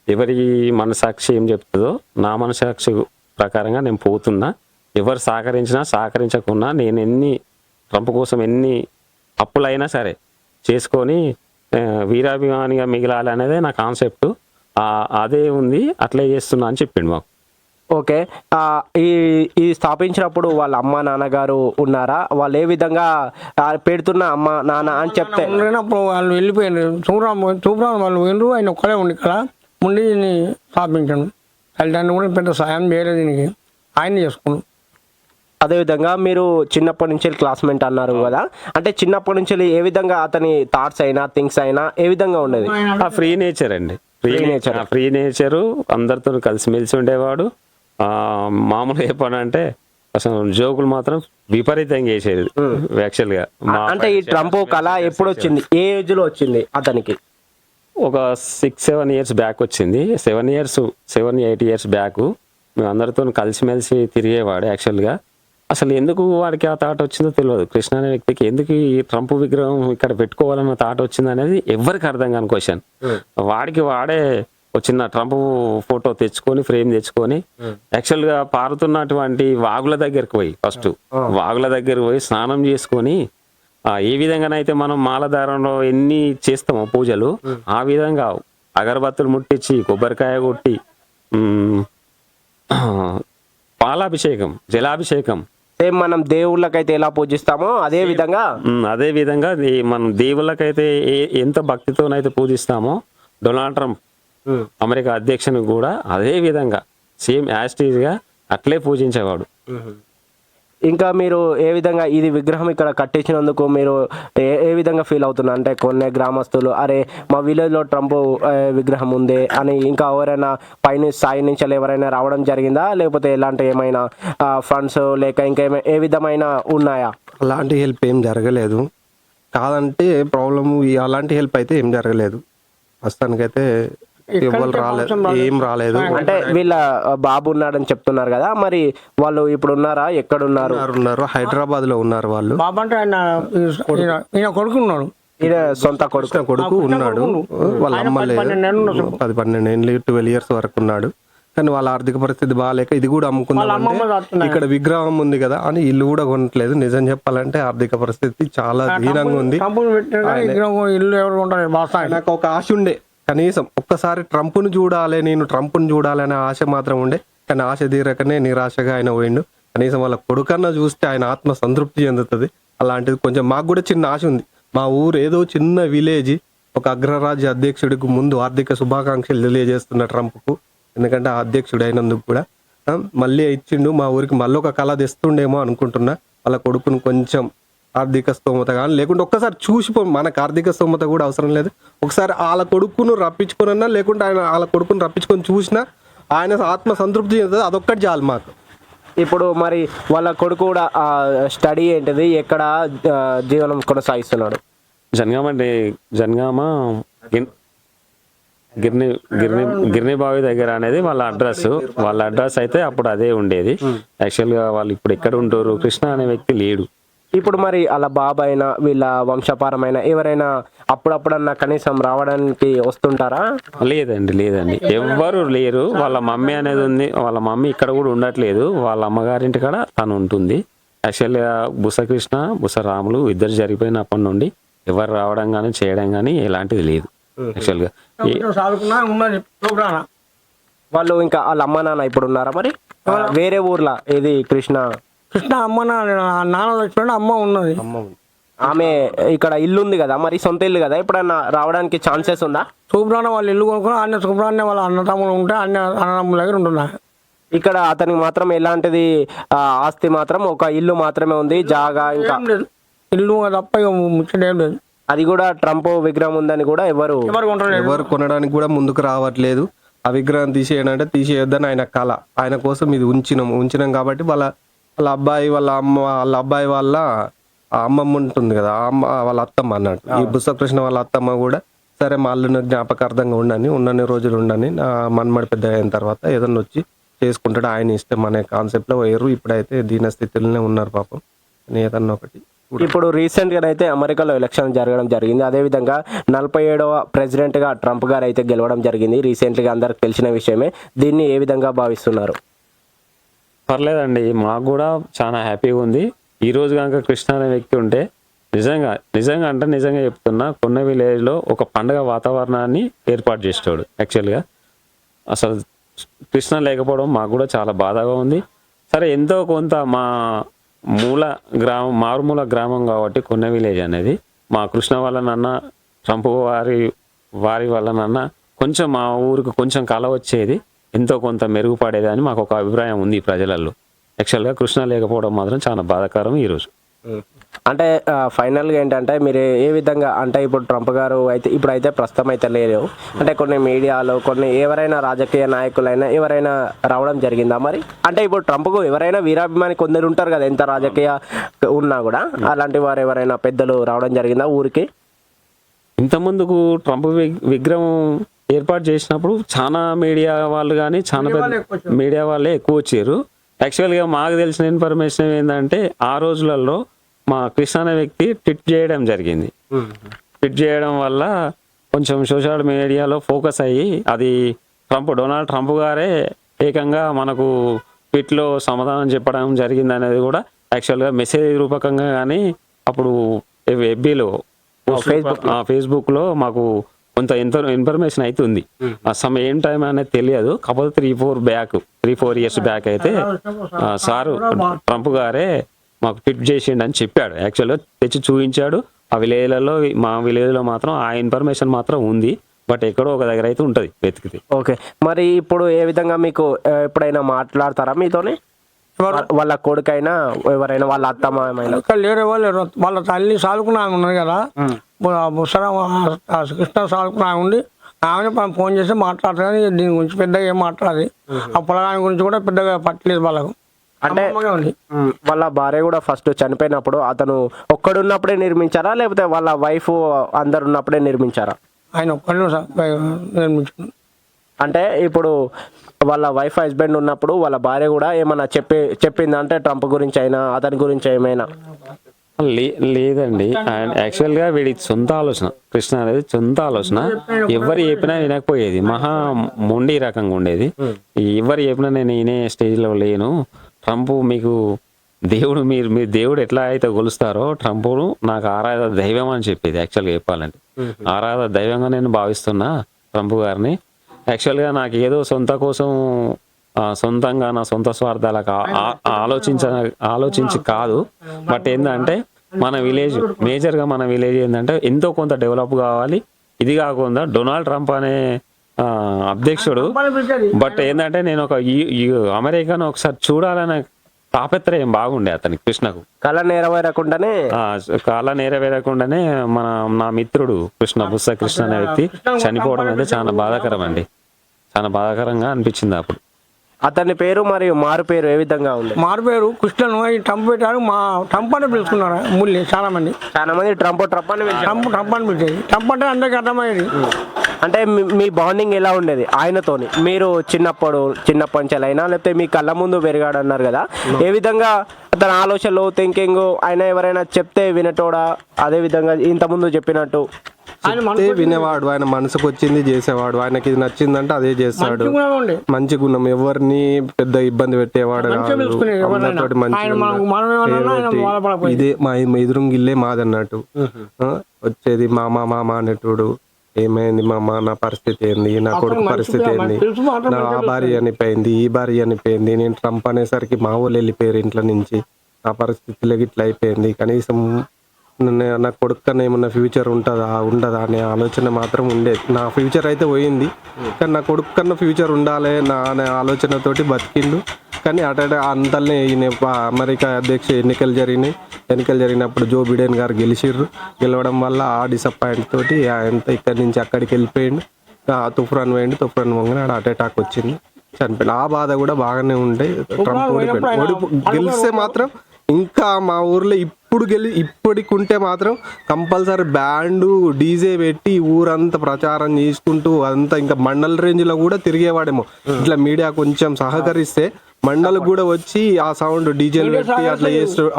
ఎవరి మనసాక్షి ఏం చెప్తుందో నా మనసాక్షి ప్రకారంగా నేను పోతున్నా. ఎవరు సహకరించకున్నా నేను ట్రంప్ కోసం ఎన్ని అప్పులైనా సరే చేసుకొని వీరాభిమానిగా మిగిలాలి అనేదే నా కాన్సెప్ట్. అదే ఉంది, అట్లే చేస్తున్నా అని చెప్పిండు మాకు. ఓకే, ఈ స్థాపించినప్పుడు వాళ్ళ అమ్మ నాన్నగారు ఉన్నారా? వాళ్ళు ఏ విధంగా పెడుతున్న అమ్మ నాన్న అని చెప్తే? అప్పుడు వాళ్ళు వెళ్ళిపోయారు, చూపురాను వాళ్ళు పోయినరు, ఆయన ఒక్కడే ఉండి ఇక్కడ ఉండి దీన్ని స్థాపించాను. దాన్ని కూడా పెద్ద సాయం చేయలేదు, దీనికి ఆయన చేసుకున్నాడు. అదేవిధంగా మీరు చిన్నప్పటి నుంచి క్లాస్మేట్ అన్నారు కదా, అంటే చిన్నప్పటి నుంచి ఏ విధంగా అతని థాట్స్ అయినా థింగ్స్ అయినా ఏ విధంగా ఉండేది? ఫ్రీ నేచర్ అండి, ఫ్రీ నేచరు, అందరితో కలిసిమెలిసి ఉండేవాడు. మామూలుగా చెప్పానంటే అసలు జోకులు మాత్రం విపరీతంగా చేసేది. యాక్చువల్గా అంటే ఈ ట్రంప్ కళ ఎప్పుడు వచ్చింది, ఏ ఏజ్ లో వచ్చింది అతనికి? ఒక 6-7 years బ్యాక్ వచ్చింది. 7-8 years బ్యాక్ మేము అందరితో కలిసిమెలిసి తిరిగేవాడు. యాక్చువల్గా అసలు ఎందుకు వాడికి ఆ థాట్ వచ్చిందో తెలియదు. కృష్ణ అనే వ్యక్తికి ఎందుకు ఈ ట్రంప్ విగ్రహం ఇక్కడ పెట్టుకోవాలన్న థాట్ వచ్చింది అనేది ఎవరికి అర్థం కాని క్వశ్చన్. వాడికి వాడే చిన్న ట్రంప్ ఫోటో తెచ్చుకొని, ఫ్రేమ్ తెచ్చుకొని, యాక్చువల్గా పారుతున్నటువంటి వాగుల దగ్గరికి పోయి స్నానం చేసుకొని, ఏ విధంగానైతే మనం మాలధారంలో ఎన్ని చేస్తామో పూజలు, ఆ విధంగా అగరబత్తులు ముట్టించి, కొబ్బరికాయ కొట్టి, పాలాభిషేకం, జలాభిషేకం, సేమ్ మనం దేవుళ్ళకైతే ఎలా పూజిస్తామో అదే విధంగా మనం దేవుళ్ళకైతే ఎంత భక్తితోనైతే పూజిస్తామో డొనాల్డ్ ట్రంప్ అమెరికా అధ్యక్షుని కూడా అదే విధంగా సేమ్ యాస్టీజ్గా అట్లే పూజించేవాడు. ఇంకా మీరు ఏ విధంగా ఇది విగ్రహం ఇక్కడ కట్టించినందుకు మీరు ఏ విధంగా ఫీల్ అవుతున్నారు? అంటే కొన్ని గ్రామస్తులు అరే మా విలేజ్లో ట్రంప్ విగ్రహం ఉంది అని ఇంకా ఎవరైనా పైన స్థాయి నుంచి ఎవరైనా రావడం జరిగిందా, లేకపోతే ఎలాంటి ఏమైనా ఫండ్స్ లేక ఇంకా ఏ విధమైన ఉన్నాయా? అలాంటి హెల్ప్ ఏం జరగలేదు. కాదంటే ప్రాబ్లమ్ అలాంటి హెల్ప్ అయితే ఏం జరగలేదు. ప్రస్తుతానికైతే ఎవరు రాలేదు, ఏం రాలేదు. అంటే వీళ్ళ బాబు ఉన్నాడని చెప్తున్నారు కదా, మరి వాళ్ళు ఇప్పుడు ఉన్నారా? ఎక్కడున్నారు? ఉన్నారు హైదరాబాద్ లో ఉన్నారు వాళ్ళు. బాబు అంటే ఈయన కొడుకున్నాడు, ఈయన సొంత కొడుకు ఉన్నాడు. వాళ్ళ అమ్మ లేదు, 10-12 ఏళ్ళు 12 years వరకు ఉన్నాడు. కానీ వాళ్ళ ఆర్థిక పరిస్థితి బాగాలేక ఇది కూడా అమ్ముకుందాం, ఇక్కడ విగ్రహం ఉంది కదా అని ఇల్లు కూడా కొనట్లేదు. నిజం చెప్పాలంటే ఆర్థిక పరిస్థితి చాలా దీనంగా ఉంది. ఇల్లు ఎవరు ఉంటారు? నాకు ఒక ఆశ ఉండే, కనీసం ఒక్కసారి ట్రంప్ను చూడాలి, నేను ట్రంప్ను చూడాలి అనే ఆశ మాత్రం ఉండే. కానీ ఆశ తీరకనే నిరాశగా ఆయన పోయిండు. కనీసం వాళ్ళ కొడుకన్నా చూస్తే ఆయన ఆత్మ సంతృప్తి చెందుతుంది. అలాంటిది కొంచెం మాకు కూడా చిన్న ఆశ ఉంది. మా ఊరు ఏదో చిన్న విలేజ్, ఒక అగ్రరాజ్య అధ్యక్షుడికి ముందు ఆర్థిక శుభాకాంక్షలు తెలియజేస్తున్న ట్రంప్కు. ఎందుకంటే ఆ అధ్యక్షుడు అయినందుకు కూడా మళ్ళీ ఇచ్చిండు. మా ఊరికి మళ్ళీ ఒక కళ తెస్తుండేమో అనుకుంటున్నా. వాళ్ళ కొడుకును కొంచెం ఆర్థిక స్తోమత కానీ లేకుంటే ఒక్కసారి చూసిపో, మనకు ఆర్థిక స్తోమత కూడా అవసరం లేదు. ఒకసారి వాళ్ళ కొడుకును రప్పించుకున్నా, లేకుంటే ఆయన వాళ్ళ కొడుకును రప్పించుకొని చూసినా ఆయన ఆత్మ సంతృప్తి చెందుతుంది. అదొక్కటి చాలు మాకు. ఇప్పుడు మరి వాళ్ళ కొడుకు కూడా స్టడీ ఏంటిది, ఎక్కడ జీవనం కొనసాగిస్తున్నాడు? జనగామ గిర్ని బావి దగ్గర అనేది వాళ్ళ అడ్రస్ అయితే అప్పుడు అదే ఉండేది. యాక్చువల్గా వాళ్ళు ఇప్పుడు ఎక్కడ ఉంటారు? కృష్ణ అనే వ్యక్తి లేడు. ఇప్పుడు మరి అలా బాబాయినా వీళ్ళ వంశపారమైన ఎవరైనా అప్పుడప్పుడన్నా కనీసం రావడానికి వస్తుంటారా? లేదండి ఎవ్వరు లేరు. వాళ్ళ మమ్మీ అనేది ఉంది, వాళ్ళ మమ్మీ ఇక్కడ కూడా ఉండట్లేదు. వాళ్ళ అమ్మగారింటి కాడ తను ఉంటుంది. యాక్చువల్గా బుస కృష్ణ బుస రాములు ఇద్దరు జరిగిపోయినప్పటి నుండి ఎవరు రావడం కానీ చేయడం కానీ ఎలాంటిది లేదు. యాక్చువల్గా వాళ్ళు ఇంకా వాళ్ళ అమ్మ నాన్న ఇప్పుడు ఉన్నారా మరి వేరే ఊర్లో? ఇది కృష్ణ అమ్మ నాన్న చచ్చిపోయిన అమ్మ ఉన్నది. ఆమె ఇక్కడ ఇల్లు ఉంది కదా, మరి సొంత ఇల్లు కదా, ఎప్పుడన్నా రావడానికి ఛాన్సెస్ ఉందా? సూబ్రాన్న వాళ్ళు ఇల్లు కొనుక్కుని అన్న సూబ్రాన్న వాళ్ళ అన్నతమ్ములు ఉంటే అన్నతమ్ముల దగ్గర ఉంటున్నారు. ఇక్కడ అతనికి మాత్రం ఎలాంటిది ఆస్తి మాత్రం ఒక ఇల్లు మాత్రమే ఉంది, జాగా ఇంకా ఇల్లు తప్ప ముచ్చటేం లేదు. అది కూడా ట్రంప్ విగ్రహం ఉందని కూడా ఎవరు కొనడానికి కూడా ముందుకు రావట్లేదు. ఆ విగ్రహం తీసేయనంటే తీసేయొద్దని ఆయన కళ. ఆయన కోసం ఇది ఉంచినాం కాబట్టి వాళ్ళ అబ్బాయి వాళ్ళ అబ్బాయి వాళ్ళ అమ్మమ్మ ఉంటుంది కదా, వాళ్ళ అత్తమ్మ అన్నట్టు. ఈ బుసకృష్ణ వాళ్ళ అత్తమ్మ కూడా సరే మా అల్లుని జ్ఞాపకార్థంగా ఉన్నన్ని రోజులు ఉండని, నా మన్మడి పెద్ద అయిన తర్వాత ఏదన్నా వచ్చి చేసుకుంటాడు, ఆయన ఇష్టం అనే కాన్సెప్ట్లో పోయారు. ఇప్పుడైతే దీన స్థితిలోనే ఉన్నారు పాపం. ఏదన్నా ఒకటి. ఇప్పుడు రీసెంట్గా అయితే అమెరికాలో ఎలక్షన్ జరగడం జరిగింది. అదేవిధంగా 47వ ప్రెసిడెంట్గా ట్రంప్ గారు అయితే గెలవడం జరిగింది. రీసెంట్గా అందరికి తెలిసిన విషయమే. దీన్ని ఏ విధంగా భావిస్తున్నారు? పర్లేదండి, మాకు కూడా చాలా హ్యాపీగా ఉంది. ఈ రోజు కనుక కృష్ణ అనే వ్యక్తి ఉంటే నిజంగా చెప్తున్నా, కొన్న విలేజ్లో ఒక పండగ వాతావరణాన్ని ఏర్పాటు చేస్తాడు. యాక్చువల్గా అసలు కృష్ణ లేకపోవడం మాకు కూడా చాలా బాధగా ఉంది. సరే, ఎంతో కొంత మా మారుమూల గ్రామం కాబట్టి కొన్న విలేజ్ అనేది మా కృష్ణ వల్లనన్నా ట్రంప్ వారి వల్లనన్నా కొంచెం మా ఊరికి కొంచెం కళ వచ్చేది, ఎంతో కొంత మెరుగుపడేది అని మాకు ఒక అభిప్రాయం ఉంది ప్రజలలో. యాక్చువల్గా కృష్ణ లేకపోవడం మాత్రం చాలా బాధాకరం ఈరోజు. అంటే ఫైనల్గా ఏంటంటే మీరు ఏ విధంగా అంటే ఇప్పుడు ట్రంప్ గారు అయితే ఇప్పుడైతే ప్రస్తుతం అయితే లేరు, అంటే కొన్ని మీడియాలో కొన్ని ఎవరైనా రాజకీయ నాయకులైనా ఎవరైనా రావడం జరిగిందా మరి? అంటే ఇప్పుడు ట్రంప్కు ఎవరైనా వీరాభిమాని కొందరు ఉంటారు కదా, ఎంత రాజకీయ ఉన్నా కూడా, అలాంటి వారు ఎవరైనా పెద్దలు రావడం జరిగిందా ఊరికి? ఇంతకుముందుకు ట్రంప్ విగ్రహం ఏర్పాటు చేసినప్పుడు చాలా మీడియా వాళ్ళు కానీ చాలా పెద్ద మీడియా వాళ్ళే ఎక్కువ వచ్చారు. యాక్చువల్గా మాకు తెలిసిన ఇన్ఫర్మేషన్ ఏంటంటే ఆ రోజులలో మా కృష్ణ అనే వ్యక్తి ట్వీట్ చేయడం జరిగింది. ట్వీట్ చేయడం వల్ల కొంచెం సోషల్ మీడియాలో ఫోకస్ అయ్యి అది డొనాల్డ్ ట్రంప్ గారే ఏకంగా మనకు ట్వీట్లో సమాధానం చెప్పడం జరిగింది అనేది కూడా యాక్చువల్గా మెసేజ్ రూపకంగా కానీ అప్పుడు ఎఫ్బీలో ఫేస్బుక్లో మాకు కొంత ఇన్ఫర్మేషన్ అయితే ఉంది. ఏం టైం అనేది తెలియదు, కాకపోతే 3-4 years బ్యాక్ అయితే సారు ట్రంప్ గారే మాకు ట్వీట్ చేసిండు అని చెప్పాడు. యాక్చువల్గా తెచ్చి చూపించాడు. ఆ విలేజ్లలో మా విలేజ్లో మాత్రం ఆ ఇన్ఫర్మేషన్ మాత్రం ఉంది. బట్ ఎక్కడో ఒక దగ్గర అయితే ఉంటుంది వెతికితే. ఓకే, మరి ఇప్పుడు ఏ విధంగా మీకు ఎప్పుడైనా మాట్లాడతారా మీతోని? వాళ్ళ కొడుకైనా ఎవరైనా వాళ్ళ అత్తమామైనా? ఇక్కడ లేరు, ఎవరు లేరు. వాళ్ళ తల్లి సాలుకున్న ఆమె ఉన్నది కదా, ముసరా కృష్ణ సాలుకున్న ఆమె ఉండి ఆమెనే మనం ఫోన్ చేసి మాట్లాడతారు. కానీ దీని గురించి పెద్దగా ఏం మాట్లాడాలి. ఆ పొలగాని గురించి కూడా పెద్దగా పట్టలేదు వాళ్ళకు. అంటే అమ్మమ్మగా ఉంది. వాళ్ళ భార్య కూడా ఫస్ట్ చనిపోయినప్పుడు అతను ఒక్కడున్నప్పుడే నిర్మించారా, లేకపోతే వాళ్ళ వైఫ్ అందరు ఉన్నప్పుడే నిర్మించారా? ఆయన ఒక్కడే నిర్మించాడు. అంటే ఇప్పుడు వాళ్ళ వైఫ్ హస్బెండ్ ఉన్నప్పుడు వాళ్ళ భార్య కూడా ఏమన్నా చెప్పింది అంటే ట్రంప్ గురించి అయినా అతని గురించి ఏమైనా? లేదండి, యాక్చువల్గా వీడి సొంత ఆలోచన, కృష్ణ అనేది సొంత ఆలోచన. ఎవరు చెప్పినా వినకపోయేది, మహా మొండి రకంగా ఉండేది. ఎవరు చెప్పినా నేను ఈయనే స్టేజ్లో లేను, ట్రంప్ మీకు దేవుడు, మీరు దేవుడు ఎట్లా అయితే కొలుస్తారో ట్రంప్ను నాకు ఆరాధ దైవం అని చెప్పేది. యాక్చువల్గా చెప్పాలంటే ఆరాధ దైవంగా నేను భావిస్తున్నా ట్రంప్ గారిని. యాక్చువల్గా నాకు ఏదో సొంతంగా నా సొంత స్వార్థాలకు ఆలోచించి కాదు. బట్ ఏంటంటే మన విలేజ్, మేజర్గా మన విలేజ్ ఏంటంటే ఎంతో కొంత డెవలప్ కావాలి. ఇది కాకుండా డొనాల్డ్ ట్రంప్ అనే అధ్యక్షుడు, బట్ ఏంటంటే నేను ఒక అమెరికాను ఒకసారి చూడాలనే తాపత్రయం బాగుండే అతనికి, కృష్ణకు. కళ నెరవేరకుండానే నా మిత్రుడు బుస్స కృష్ణ అనే వ్యక్తి చనిపోవడం అయితే చాలా బాధాకరం అండి. చాలా బాధాకరంగా అనిపించింది అప్పుడు. అతని పేరు మరియు మారు పేరు ఏ విధంగా ఉంది? మారు పేరు కృష్ణను ట్రంప్ పెట్టారు. మా ట్రంప్ అని పిలుచుకున్నారు ముల్లి చాలా మంది ట్రంప్ అని ట్రంప్ అని పిలిచేది. ట్రంప్ అంటే అందరికీ అర్థమయ్యేది. అంటే మీ బాండింగ్ ఎలా ఉండేది ఆయనతోని? మీరు చిన్నప్పటి నుంచి అయినా, లేకపోతే మీ కళ్ళ ముందు పెరిగాడు అన్నారు కదా, ఏ విధంగా తన ఆలోచనలు, థింకింగ్, ఆయన ఎవరైనా చెప్తే వినటోడా? అదే విధంగా ఇంతకుముందు చెప్పినట్టు వినేవాడు, ఆయన మనసుకు వచ్చింది చేసేవాడు, ఆయనకి ఇది నచ్చిందంటే అదే చేస్తాడు. మంచి గుణం, ఎవరిని పెద్ద ఇబ్బంది పెట్టేవాడు కాదు. ఇదే మా ఎదురుంగిల్లే మాది అన్నట్టు వచ్చేది. మామ అనేటోడు. ఏమైంది మామ, నా పరిస్థితి ఏంది, నా కొడుకు పరిస్థితి ఏంది, నా ఆ భార్య చనిపోయింది, ఈ భార్య చనిపోయింది, నేను ట్రంప్ అనేసరికి మా వాళ్ళు వెళ్ళిపోయారు ఇంట్లో నుంచి, నా పరిస్థితిలోకి ఇట్లా అయిపోయింది, కనీసం నా కొడుకు కన్నా ఏమన్నా ఫ్యూచర్ ఉండదా అనే ఆలోచన మాత్రం ఉండేది. నా ఫ్యూచర్ అయితే పోయింది, కానీ నా కొడుకు కన్నా ఫ్యూచర్ ఉండాలి అనే ఆలోచనతోటి బతికిండు. కానీ అంతల్నే ఈయన అమెరికా అధ్యక్ష ఎన్నికలు జరిగినప్పుడు జో బిడెన్ గారు గెలవడం వల్ల ఆ డిసప్పాయింట్ తోటి ఆయన ఇక్కడి నుంచి అక్కడికి వెళ్ళిపోయిండు. తుఫాన్ పోగానే హార్ట్ అటాక్ వచ్చింది, చనిపోయింది. ఆ బాధ కూడా బాగానే ఉండే. ట్రంప్ గెలిస్తే మాత్రం ఇంకా మా ఊర్లో ఇప్పటికుంటే మాత్రం కంపల్సరీ బ్యాండు డీజే పెట్టి ఊరంతా ప్రచారం చేసుకుంటూ అంతా ఇంకా మండల రేంజ్లో కూడా తిరిగేవాడేమో. ఇట్లా మీడియా కొంచెం సహకరిస్తే మండలకు కూడా వచ్చి ఆ సౌండ్ డీజేలు పెట్టి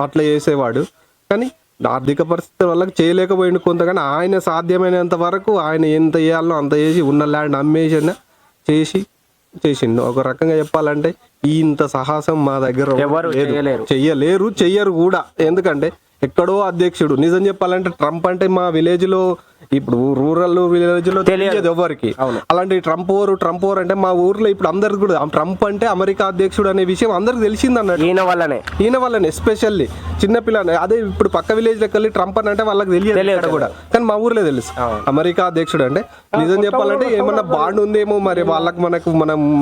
అట్లా చేసేవాడు. కానీ ఆర్థిక పరిస్థితి వల్ల చేయలేకపోయిండు కొంతగానే. ఆయన సాధ్యమైనంత వరకు ఆయన ఎంత చేయాలో అంత చేసి ఉన్న ల్యాండ్ అమ్మేసి చేసిండు. ఒక రకంగా చెప్పాలంటే ఇంత సాహసం మా దగ్గర చెయ్యరు కూడా. ఎందుకంటే ఎక్కడో అధ్యక్షుడు. నిజం చెప్పాలంటే ట్రంప్ అంటే మా విలేజ్ లో, ఇప్పుడు రూరల్ విలేజ్ లో తెలియదు ఎవరికి. అలాంటి ట్రంప్ ఓవర్ అంటే మా ఊర్లో ఇప్పుడు అందరికి కూడా ట్రంప్ అంటే అమెరికా అధ్యక్షుడు అనే విషయం అందరికి తెలిసింది అన్నట్టు. ఈయన వల్లనే ఎస్పెషల్లీ చిన్నపిల్ల. అదే ఇప్పుడు పక్క విలేజ్ లెక్కల్లి ట్రంప్ అని అంటే వాళ్ళకి తెలియదు కూడా, కానీ మా ఊర్లో తెలుసు అమెరికా అధ్యక్షుడు అంటే. నిజం చెప్పాలంటే ఏమన్నా బాండ్ ఉందేమో మరి వాళ్ళకి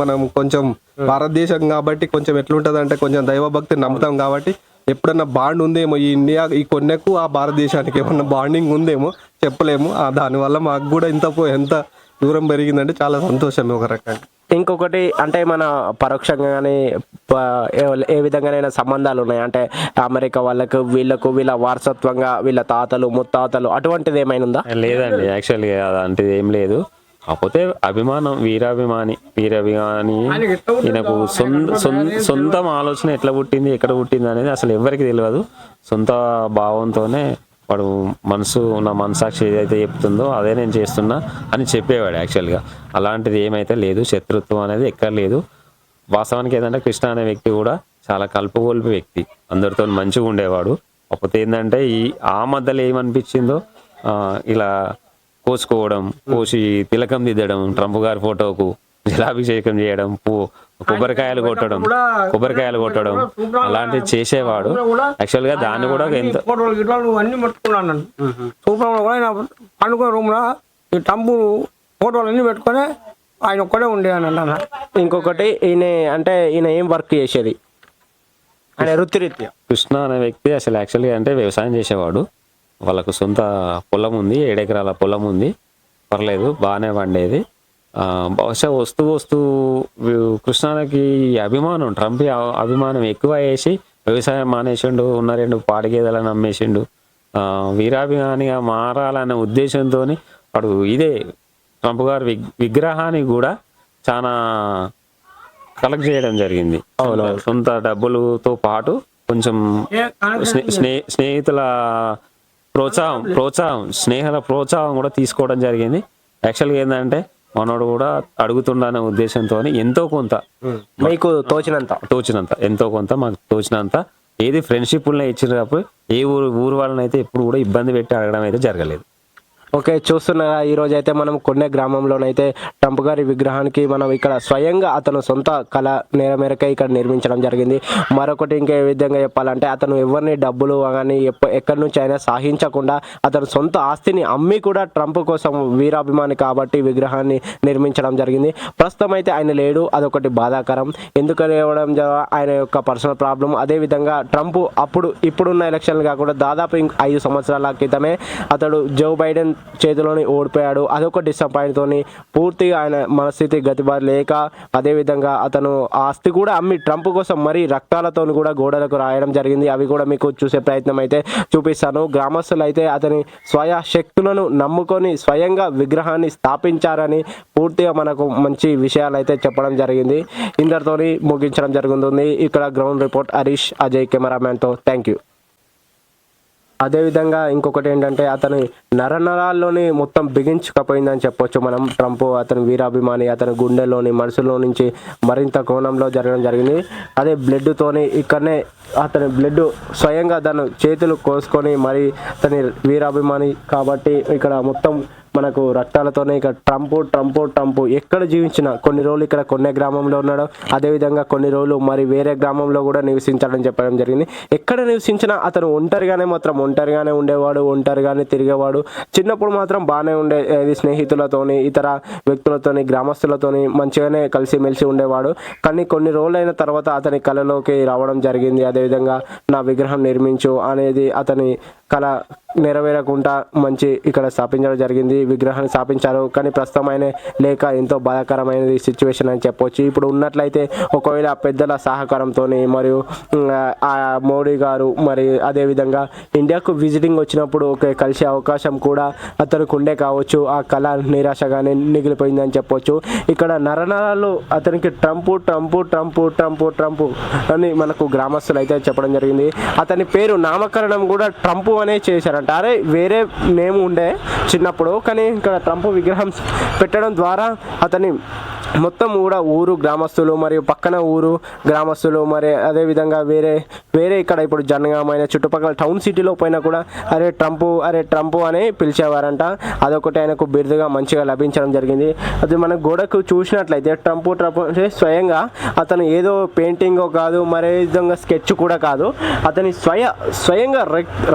మనం కొంచెం భారతదేశం కాబట్టి కొంచెం ఎట్లుంటది అంటే కొంచెం దైవభక్తిని నమ్ముతాం కాబట్టి ఎప్పుడన్నా బాండ్ ఉందేమో ఈ ఇండియా ఈ కొన్నెకు ఆ భారతదేశానికి ఏమన్నా బాండింగ్ ఉందేమో చెప్పలేము. దానివల్ల మాకు కూడా ఎంత దూరం పెరిగిందంటే చాలా సంతోషం ఒక రకంగా. ఇంకొకటి అంటే మన పరోక్షంగా కానీ ఏ విధంగానైనా సంబంధాలు ఉన్నాయి అంటే అమెరికా వీళ్ళ వారసత్వంగా వీళ్ళ తాతలు ముత్తాతలు అటువంటిది ఏమైనా ఉందా? లేదండి, యాక్చువల్గా అలాంటిది ఏం లేదు. కాకపోతే అభిమానం, వీరాభిమాని ఈయనకు సొంతం ఆలోచన ఎట్లా పుట్టింది, ఎక్కడ పుట్టింది అనేది అసలు ఎవరికి తెలియదు. సొంత భావంతోనే వాడు నా మనసాక్షి ఏదైతే చెప్తుందో అదే నేను చేస్తున్నా అని చెప్పేవాడు. యాక్చువల్గా అలాంటిది ఏమైతే లేదు, శత్రుత్వం అనేది ఎక్కడ లేదు. వాస్తవానికి ఏంటంటే కృష్ణ అనే వ్యక్తి కూడా చాలా కలుపుగొల్పే వ్యక్తి, అందరితో మంచిగా ఉండేవాడు. కాకపోతే ఏంటంటే ఆ మధ్యలో ఏమనిపించిందో ఇలా కోసి తిలకం దిద్దడం, ట్రంప్ గారి ఫోటోకు జలాభిషేకం చేయడం, కొబ్బరికాయలు కొట్టడం అలాంటివి చేసేవాడు. యాక్చువల్గా దాన్ని కూడా ఎంత అన్ని పట్టుకున్నాను. పండుగ రూమ్ లో ఈ ట్రంప్ ఫోటోలన్నీ పెట్టుకొని ఆయన ఒక్కడే ఉండేవాడు అన్న. ఇంకొకటి ఈయన ఏం వర్క్ చేసేది ఆయన వృత్తిరీత్యా? కృష్ణ అనే వ్యక్తి అసలు యాక్చువల్గా అంటే వ్యవసాయం చేసేవాడు. వాళ్ళకు సొంత పొలం ఉంది, 7 ఎకరాల పొలం ఉంది. పర్లేదు, బాగానే పండేది. బహుశా వస్తూ కృష్ణాకి అభిమానం, ట్రంప్ అభిమానం ఎక్కువ వేసి వ్యవసాయం మానేసిండు, ఉన్న 2 పాడి గేదెలను అమ్మేసిండు. వీరాభిమానిగా మారాలనే ఉద్దేశంతో వాడు ఇదే ట్రంప్ గారి విగ్రహాన్ని కూడా చాలా కలెక్ట్ చేయడం జరిగింది. సొంత డబ్బులతో పాటు కొంచెం స్నేహితుల స్నేహాల ప్రోత్సాహం కూడా తీసుకోవడం జరిగింది. యాక్చువల్గా ఏంటంటే మనోడు కూడా అడుగుతుండనే ఉద్దేశంతో ఎంతో కొంత మీకు తోచినంత ఎంతో కొంత మాకు తోచినంత ఏది ఫ్రెండ్షిప్లనే ఇచ్చిన తప్ప ఏ ఊరు వాళ్ళని అయితే ఎప్పుడు కూడా ఇబ్బంది పెట్టి అడగడం అయితే జరగలేదు. ఓకే, చూస్తున్నారా, ఈరోజు అయితే మనం కొన్నే గ్రామంలోనైతే ట్రంప్ గారి విగ్రహానికి మనం ఇక్కడ స్వయంగా అతను సొంత కళ మేరకే ఇక్కడ నిర్మించడం జరిగింది. మరొకటి ఇంకా ఏ విధంగా చెప్పాలంటే అతను ఎవరిని డబ్బులు కానీ ఎక్కడి నుంచి అయినా సాహించకుండా అతను సొంత ఆస్తిని అమ్మి కూడా ట్రంప్ కోసం వీరాభిమాని కాబట్టి విగ్రహాన్ని నిర్మించడం జరిగింది. ప్రస్తుతం అయితే ఆయన లేడు, అదొకటి బాధాకరం. ఎందుకని ఇవ్వడం ఆయన యొక్క పర్సనల్ ప్రాబ్లం. అదేవిధంగా ట్రంప్ ఇప్పుడున్న ఎలక్షన్లు కాకుండా దాదాపు 5 సంవత్సరాల క్రితమే అతడు జో బైడెన్ చేతిలోని ఓడిపోయాడు. అదొక డిసప్పాయింట్తోని పూర్తిగా ఆయన మనస్థితి గతిబారి లేక అదేవిధంగా అతను ఆస్తి కూడా అమ్మి ట్రంప్ కోసం మరీ రక్తాలతో కూడా గోడలకు రాయడం జరిగింది. అవి కూడా మీకు చూసే ప్రయత్నం అయితే చూపిస్తాను. గ్రామస్తులు అయితే అతని స్వయ శక్తులను నమ్ముకొని స్వయంగా విగ్రహాన్ని స్థాపించారని పూర్తిగా మనకు మంచి విషయాలు అయితే చెప్పడం జరిగింది. ఇందరితోని ముగించడం జరుగుతుంది. ఇక్కడ గ్రౌండ్ రిపోర్ట్ హరీష్, అజయ్ కెమెరామ్యాన్తో. Thank you. అదేవిధంగా ఇంకొకటి ఏంటంటే అతని నరనరాల్లోని మొత్తం బిగించుకపోయిందని చెప్పొచ్చు మనం. ట్రంప్ అతని వీరాభిమాని, అతని గుండెలోని మనసులో నుంచి మరింత కోణంలో జరగడం జరిగింది. అదే బ్లడ్తోని ఇక్కడనే అతని బ్లడ్ స్వయంగా తను చేతులు కోసుకొని మరి అతని వీరాభిమాని కాబట్టి ఇక్కడ మొత్తం మనకు రక్తాలతోనే ఇక ట్రంప్ ఎక్కడ జీవించినా కొన్ని రోజులు ఇక్కడ కొన్నే గ్రామంలో ఉన్నాడు. అదేవిధంగా కొన్ని రోజులు మరి వేరే గ్రామంలో కూడా నివసించాలని చెప్పడం జరిగింది. ఎక్కడ నివసించినా అతను ఒంటరిగానే ఉండేవాడు, ఒంటరిగానే తిరిగేవాడు. చిన్నప్పుడు మాత్రం బాగానే ఉండేది, స్నేహితులతోని ఇతర వ్యక్తులతోని గ్రామస్తులతోని మంచిగానే కలిసిమెలిసి ఉండేవాడు. కానీ కొన్ని రోజులైన తర్వాత అతని కళలోకి రావడం జరిగింది. అదేవిధంగా నా విగ్రహం నిర్మించు అనేది అతని కళ నెరవేరకుండా మంచి ఇక్కడ స్థాపించడం జరిగింది. విగ్రహాన్ని స్థాపించారు, కానీ ప్రస్తుతం ఆయన లేక ఎంతో బాధాకరమైన సిచ్యువేషన్ అని చెప్పొచ్చు. ఇప్పుడు ఉన్నట్లయితే ఒకవేళ పెద్దల సహకారంతో మరియు మోడీ గారు మరి అదేవిధంగా ఇండియాకు విజిటింగ్ వచ్చినప్పుడు కలిసే అవకాశం కూడా అతనికి ఉండే కావచ్చు. ఆ కళ నిరాశగానే మిగిలిపోయిందని చెప్పొచ్చు. ఇక్కడ నరనరాలు అతనికి ట్రంప్ అని మనకు గ్రామస్తులు అయితే చెప్పడం జరిగింది. అతని పేరు నామకరణం కూడా ట్రంప్ అనే చేశారంట. అరే వేరే నేమ్ ఉండే చిన్నప్పుడు, కానీ ఇక్కడ ట్రంప్ విగ్రహం పెట్టడం ద్వారా అతని మొత్తం కూడా ఊరు గ్రామస్తులు మరియు పక్కన ఊరు గ్రామస్తులు మరి అదేవిధంగా వేరే ఇక్కడ ఇప్పుడు జనగామైన చుట్టుపక్కల టౌన్ సిటీలో పోయినా కూడా అరే ట్రంప్ అని పిలిచేవారంట. అదొకటి ఆయనకు బిరుదుగా మంచిగా లభించడం జరిగింది. అది మన గోడకు చూసినట్లయితే ట్రంప్ అంటే స్వయంగా అతను ఏదో పెయింటింగ్ కాదు, మరే విధంగా స్కెచ్ కూడా కాదు. అతని స్వయంగా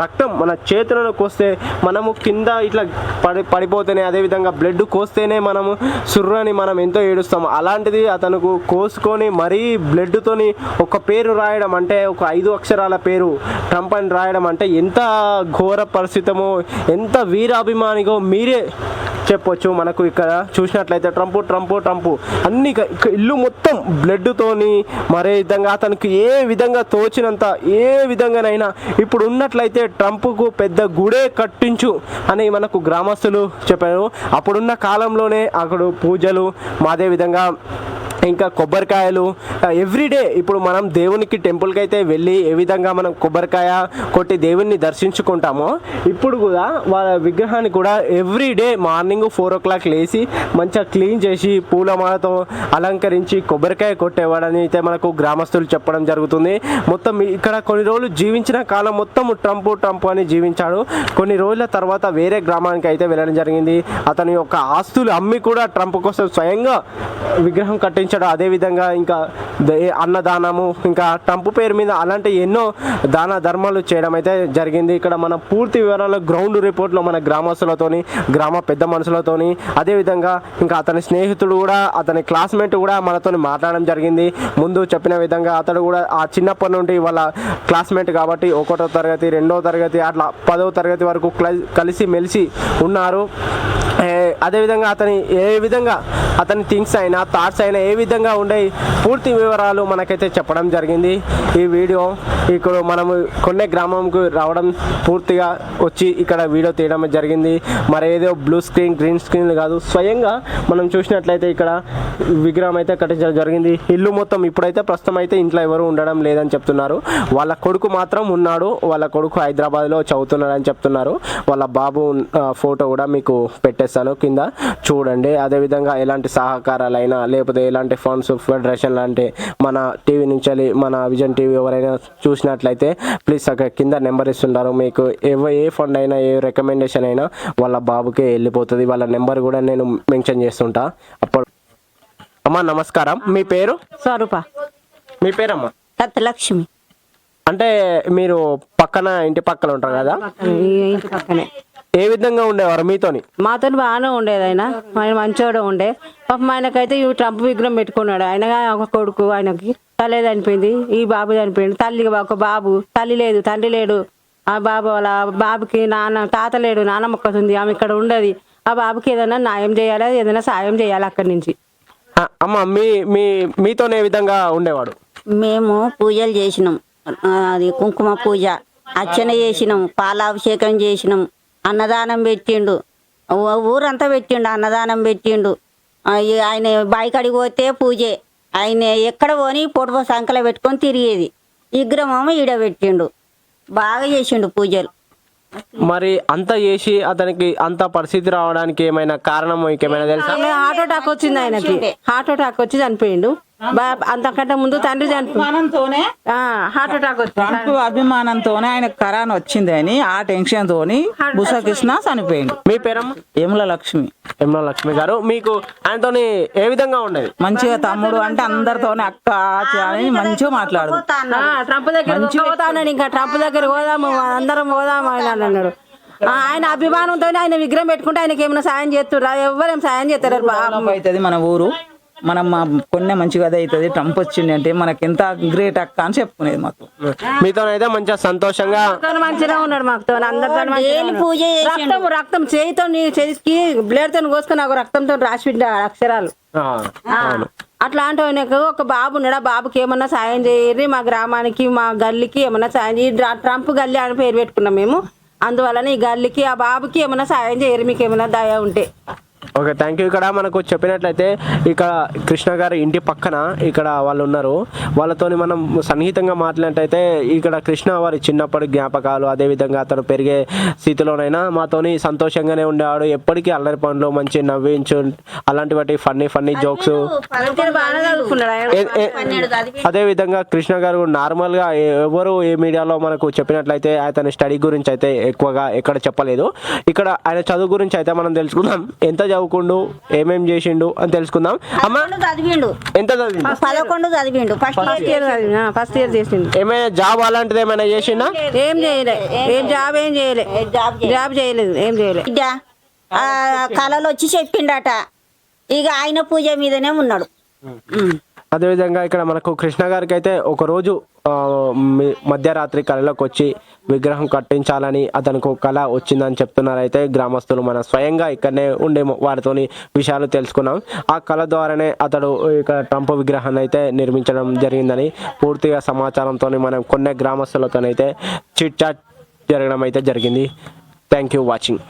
రక్తం మన చేతులను కోస్తే మనము కింద ఇట్లా పడిపోతేనే, అదేవిధంగా బ్లడ్ కోస్తేనే మనము సుర్రని మనం ఎంతో ఏడుస్తాము. అలాంటిది అతనుకు కోసుకొని మరీ బ్లడ్తోని ఒక పేరు రాయడం అంటే ఒక 5 అక్షరాల పేరు ట్రంప్ అని రాయడం అంటే ఎంత ఘోర పరిస్థితమో, ఎంత వీరాభిమానిగో మీరే చెప్పొచ్చు. మనకు ఇక్కడ చూసినట్లయితే ట్రంప్ అన్ని ఇల్లు మొత్తం బ్లడ్తోని మరే విధంగా అతనికి ఏ విధంగా తోచినంత ఏ విధంగానైనా ఇప్పుడు ఉన్నట్లయితే ట్రంప్కు పెద్ద గుడే కట్టించు అని మనకు గ్రామస్తులు చెప్పారు. అప్పుడున్న కాలంలోనే అక్కడ పూజలు అదేవిధంగా ఇంకా కొబ్బరికాయలు ఎవ్రీడే ఇప్పుడు మనం దేవునికి టెంపుల్కి అయితే వెళ్ళి ఏ విధంగా మనం కొబ్బరికాయ కొట్టి దేవుణ్ణి దర్శించుకుంటామో ఇప్పుడు కూడా వాళ్ళ విగ్రహాన్ని కూడా ఎవ్రీడే మార్నింగ్ 4 o'clock లేచి మంచిగా క్లీన్ చేసి పూలమాలతో అలంకరించి కొబ్బరికాయ కొట్టేవాడని అయితే మనకు గ్రామస్తులు చెప్పడం జరుగుతుంది. మొత్తం ఇక్కడ కొన్ని రోజులు జీవించిన కాలం మొత్తం ట్రంప్ అని జీవించాడు. కొన్ని రోజుల తర్వాత వేరే గ్రామానికి అయితే వెళ్ళడం జరిగింది. అతని యొక్క ఆస్తులు అమ్మి కూడా ట్రంప్ కోసం స్వయంగా విగ్రహం కట్టించి నిర్వహించడం, అదేవిధంగా ఇంకా అన్నదానము, ఇంకా ట్రంప్ పేరు మీద అలాంటి ఎన్నో దాన ధర్మాలు చేయడం అయితే జరిగింది. ఇక్కడ మన పూర్తి వివరాలు గ్రౌండ్ రిపోర్ట్లో మన గ్రామస్తులతోని, గ్రామ పెద్ద మనుషులతోని, అదేవిధంగా ఇంకా అతని స్నేహితుడు కూడా, అతని క్లాస్మేట్ కూడా మనతో మాట్లాడడం జరిగింది. ముందు చెప్పిన విధంగా అతడు కూడా ఆ చిన్నప్పటి నుండి వాళ్ళ క్లాస్మేట్ కాబట్టి 1వ తరగతి 2వ తరగతి అట్లా 10వ తరగతి వరకు కలిసి మెలిసి ఉన్నారు. అదేవిధంగా అతని థింగ్స్ అయినా థాట్స్ అయినా ఏ విధంగా ఉండే పూర్తి వివరాలు మనకైతే చెప్పడం జరిగింది. ఈ వీడియో ఇక్కడ మనము కొన్ని గ్రామంకు రావడం పూర్తిగా వచ్చి ఇక్కడ వీడియో తీయడం జరిగింది. మరి ఏదో బ్లూ స్క్రీన్ గ్రీన్ స్క్రీన్ కాదు, స్వయంగా మనం చూసినట్లయితే ఇక్కడ విగ్రహం అయితే కట్టించడం జరిగింది. ఇల్లు మొత్తం ఇప్పుడైతే ప్రస్తుతం అయితే ఇంట్లో ఎవరు ఉండడం లేదని చెప్తున్నారు. వాళ్ళ కొడుకు మాత్రం ఉన్నాడు. వాళ్ళ కొడుకు హైదరాబాద్లో చదువుతున్నాడని చెప్తున్నారు. వాళ్ళ బాబు ఫోటో కూడా మీకు పెట్టేస్తాను కింద చూడండి. అదేవిధంగా ఎలాంటి సహకారాలైనా లేకపోతే ఎలాంటి ఫండ్స్ ఫెడరేషన్ లాంటి మన టీవీ నుంచి మన విజన్ టీవీ ఎవరైనా చూసినట్లయితే ప్లీజ్ అక్కడ కింద నెంబర్ ఇస్తుంటారు. మీకు ఏ ఫండ్ అయినా ఏ రికమెండేషన్ అయినా వాళ్ళ బాబుకే వెళ్ళిపోతుంది. వాళ్ళ నెంబర్ కూడా నేను మెన్షన్ చేస్తుంటా. అప్పుడు అమ్మా నమస్కారం, మీ పేరు? స్వరూప. మీ పేరమ్మా? సత్యలక్ష్మి. అంటే మీరు ఇంటి పక్కన ఉంటారు కదా, ఇంటి పక్కనే. ఏ విధంగా ఉండేవారు మీతోని? మాతో బాగానే ఉండేది. ఆయన మంచోడు ఉండే. పాపం ఆయనకైతే ఈ ట్రంప్ విగ్రహం పెట్టుకున్నాడు. ఆయన ఒక కొడుకు, ఆయనకి తల్లి చనిపోయింది, ఈ బాబు చనిపోయింది. ఒక బాబు, తల్లి లేదు తండ్రి లేడు. ఆ బాబు వాళ్ళ బాబుకి తాత లేడు, నాన్నమ్మ ఒక్కతుంది, ఆమె ఇక్కడ ఉండదు. ఆ బాబుకి ఏదైనా న్యాయం చేయాలి, ఏదైనా సాయం చేయాలి అక్కడి నుంచి. అమ్మ మీతో ఏ విధంగా ఉండేవాడు? మేము పూజలు చేసినాం, అది కుంకుమ పూజ, అర్చన చేసినాం, పాలాభిషేకం చేసినాం, అన్నదానం పెట్టిండు, ఊరంతా పెట్టిండు, అన్నదానం పెట్టిండు. ఆయన బాయికాడికి పోతే పూజే, ఆయన ఎక్కడ పోని పొడుపు సంకల పెట్టుకొని తిరిగేది. విగ్రహం ఈడ పెట్టిండు, బాగా చేసిండు పూజలు. మరి అంత చేసి అతనికి అంత పరిస్థితి రావడానికి ఏమైనా కారణం ఇంకేమైనా తెలుసా? హార్ట్ అటాక్ వచ్చింది ఆయనకి. హార్ట్ అటాక్ వచ్చి చనిపోయిండు. అంతకంటే ముందు తండ్రి అభిమానంతోనే హార్ట్ అటాక్ వచ్చింది. అభిమానంతోనే ఆయన కరోనా వచ్చింది అని ఆ టెన్షన్ తోని బుసకృష్ణ చనిపోయిండు. మీ పేరమ్మ? యముల లక్ష్మి. యముల లక్ష్మి గారు, మీకు ఆయనతోని ఏ విధంగా ఉండేది? మంచిగా తమ్ముడు అంటే అందరితోనే అక్క అని మంచిగా మాట్లాడు. ట్రంప్ దగ్గర పోతాను, ఇంకా ట్రంప్ దగ్గర పోదాము, అందరం పోదాము అని అన్నాడు. ఆయన అభిమానంతో ఆయన విగ్రహం పెట్టుకుంటే ఆయనకి ఏమైనా సాయం చేస్తుర్రా? ఎవరేం సాయం చేస్తారు? అవుతుంది మన ఊరు, మనం కొన్ని మంచిగా అది అవుతుంది. ట్రంప్ వచ్చింది అంటే మనకి ఎంత గ్రేట్ అక్క అని చెప్పుకునేది మాకు. మీతోనైతే మంచిగా సంతోషంగా మంచిగా ఉన్నాడు మాకు. అందరితో రక్తం చేతికి బ్లేడ్ తో కోసుకొని నాకు రక్తంతో రాసి అక్షరాలు. అట్లాంటి ఆయనకు ఒక బాబు ఉన్నాడు. ఆ బాబుకి ఏమన్నా సాయం చేయరు, మా గ్రామానికి మా గల్లీకి ఏమన్నా సాయం చేయ. ట్రంప్ గల్లీ అని పేరు పెట్టుకున్నాం మేము. అందువలన ఈ గల్లీకి ఆ బాబుకి ఏమన్నా సాయం చేయరు, మీకు ఏమైనా దయ ఉంటే. Okay, thank you. ఇక్కడ మనకు చెప్పినట్లయితే ఇక్కడ కృష్ణ గారి ఇంటి పక్కన ఇక్కడ వాళ్ళు ఉన్నారు. వాళ్ళతోని మనం సన్నిహితంగా మాట్లాడినట్టయితే ఇక్కడ కృష్ణ వారి చిన్నప్పటి జ్ఞాపకాలు, అదేవిధంగా అతను పెరిగే స్థితిలోనైనా మాతోని సంతోషంగానే ఉండేవాడు. ఎప్పటికీ అల్లరి పనులు, మంచి నవ్వించు, అలాంటి వాటి ఫన్నీ జోక్స్. అదేవిధంగా కృష్ణ గారు నార్మల్గా ఎవరు ఏ మీడియాలో మనకు చెప్పినట్లయితే అతని స్టడీ గురించి అయితే ఎక్కువగా ఎక్కడ చెప్పలేదు. ఇక్కడ ఆయన చదువు గురించి అయితే మనం తెలుసుకుందాం. ఎంత చదువుకుండు, ఏమేం చేసిండు అని తెలుసుకుందాం. అమ్మ చదివిండు, ఎంత చదివిండు? 11 చదివిండు. ఫస్ట్ ఇయర్ చేసిండు. ఏమైనా జాబ్ అలాంటిది ఏమైనా చేసిండా? ఏం చేయలే. జాబ్ చేయలేదు. ఏం చేయలేదు. కళలు వచ్చి చెప్పిండట, ఇక ఆయన పూజ మీదనే ఉన్నాడు. అదేవిధంగా ఇక్కడ మనకు కృష్ణ గారికి అయితే ఒకరోజు మధ్యరాత్రి కళలోకి వచ్చి విగ్రహం కట్టించాలని అతనికి ఒక కళ వచ్చిందని చెప్తున్నారు. అయితే గ్రామస్తులు మన స్వయంగా ఇక్కడనే ఉండే వారితోని విషయాలు తెలుసుకున్నాం. ఆ కళ ద్వారానే అతడు ఇక్కడ ట్రంప్ విగ్రహాన్ని అయితే నిర్మించడం జరిగిందని పూర్తిగా సమాచారంతో మనం కొన్ని గ్రామస్తులతోనైతే చిట్ చాట్ జరగడం అయితే జరిగింది. Thank you watching.